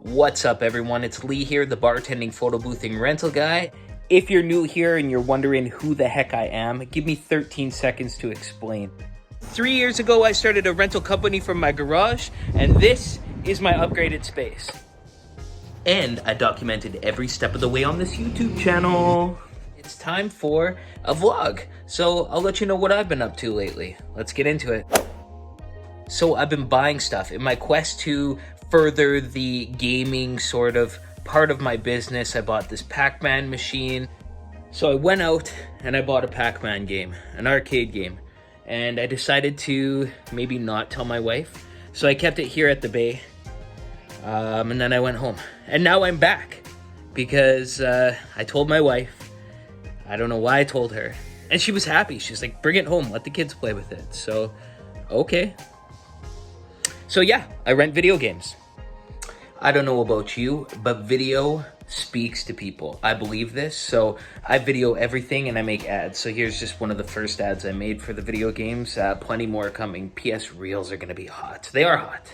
What's up, everyone? It's Lee here, the bartending, photo boothing rental guy. If you're new here and you're wondering who the heck I am, give me 13 seconds to explain. 3 years ago, I started a rental company from my garage, and this is my upgraded space. And I documented every step of the way on this YouTube channel. It's time for a vlog, so I'll let you know what I've been up to lately. Let's get into it. So I've been buying stuff in my quest to further the gaming sort of part of my business. I bought this Pac-Man machine. So I went out and I bought a Pac-Man game, an arcade game. And I decided to maybe not tell my wife. So I kept it here at the bay. And then I went home. And now I'm back because I told my wife. I don't know why I told her. And she was happy. She's like, bring it home. Let the kids play with it. So, okay. So yeah, I rent video games. I don't know about you, but video speaks to people. I believe this, so I video everything and I make ads. So here's just one of the first ads I made for the video games. Plenty more coming. PS Reels are gonna be hot. They are hot.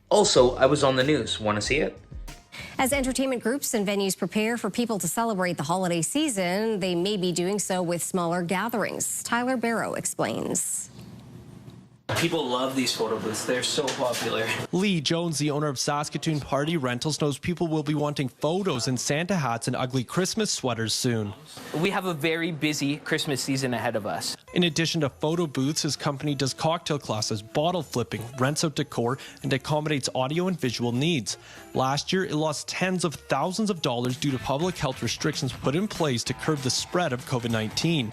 Also, I was on the news. Want to see it? As entertainment groups and venues prepare for people to celebrate the holiday season, they may be doing so with smaller gatherings. Tyler Barrow explains. People love these photo booths. They're so popular. Lee Jones, the owner of Saskatoon Party Rentals, knows people will be wanting photos in Santa hats and ugly Christmas sweaters soon. We have a very busy Christmas season ahead of us. In addition to photo booths, his company does cocktail classes, bottle flipping, rents out decor, and accommodates audio and visual needs. Last year, it lost tens of thousands of dollars due to public health restrictions put in place to curb the spread of COVID-19.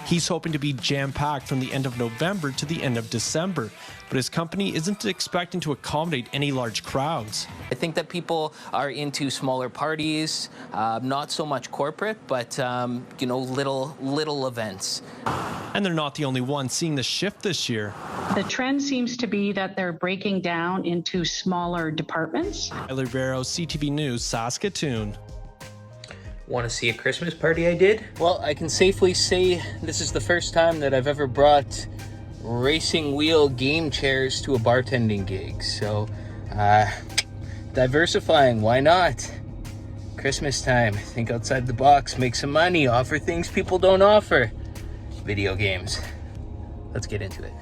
He's hoping to be jam-packed from the end of November to the end of December, but his company isn't expecting to accommodate any large crowds. I think that people are into smaller parties, not so much corporate, but you know, little events. And they're not the only ones seeing the shift this year. The trend seems to be that they're breaking down into smaller departments. Tyler Barrow, CTV News, Saskatoon. Want to see a Christmas party I did? Well, I can safely say this is the first time that I've ever brought racing wheel game chairs to a bartending gig. So, diversifying, why not? Christmas time, think outside the box, make some money, offer things people don't offer. Video games. Let's get into it.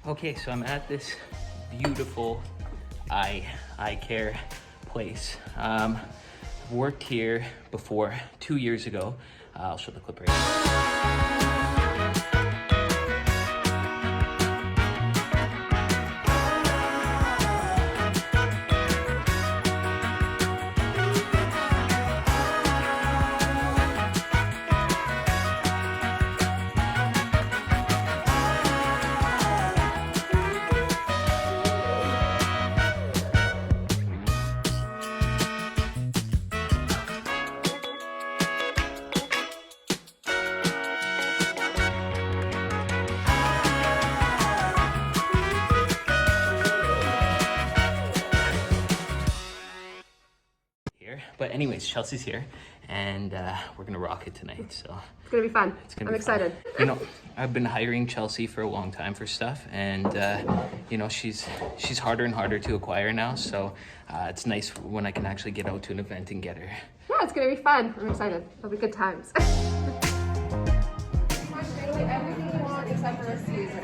Okay, so I'm at this beautiful eye care place. I've worked here before 2 years ago. I'll show the clip right now. But anyways, Chelsea's here, and we're gonna rock it tonight. So it's gonna be fun. I'm excited. You know, I've been hiring Chelsea for a long time for stuff, and you know, she's harder and harder to acquire now. So it's nice when I can actually get out to an event and get her. Yeah, it's gonna be fun. I'm excited. It'll be good times. Everything you want except for a season.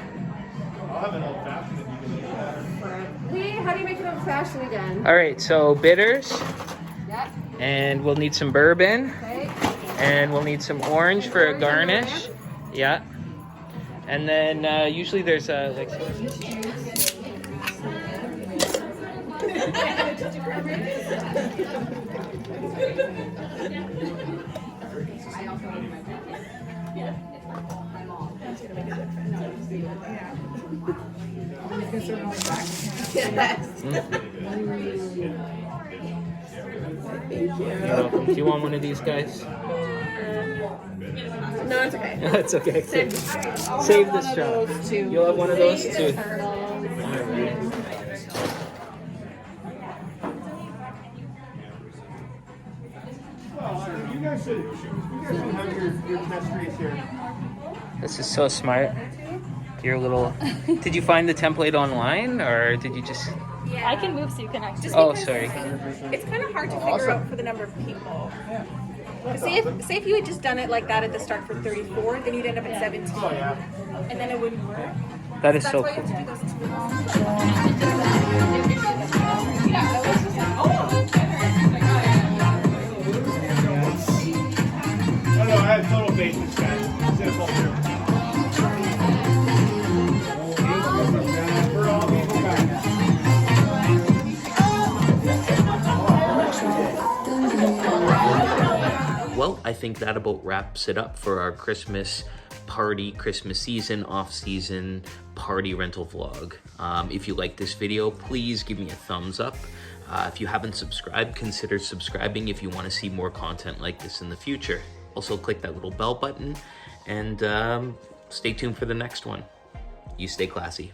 Lee, how do you make it old fashioned again? All right, so bitters, Yep. and we'll need some bourbon, Okay. and we'll need some orange for a garnish. Yeah. And then usually there's like. You're welcome. Do you want one of these guys? No, it's okay. It's okay. Save the straw. You'll have one of those too. Alright. You guys should have your test race here. This is so smart. Your little. Did you find the template online, or did you just? I can move so you can actually. Oh, sorry. It's kind of hard to figure out for the number of people. Say if you had just done it like that at the start for 34, then you'd end up at 17. And then it wouldn't work. That is That's so why you cool. have to do those two. No, I have total faith in this guy. He's gonna pull through. We're all people back. Well, I think that about wraps it up for our Christmas party, Christmas season, off-season party rental vlog. If you like this video, please give me a thumbs up. If you haven't subscribed, consider subscribing if you want to see more content like this in the future. Also, click that little bell button and stay tuned for the next one. You stay classy.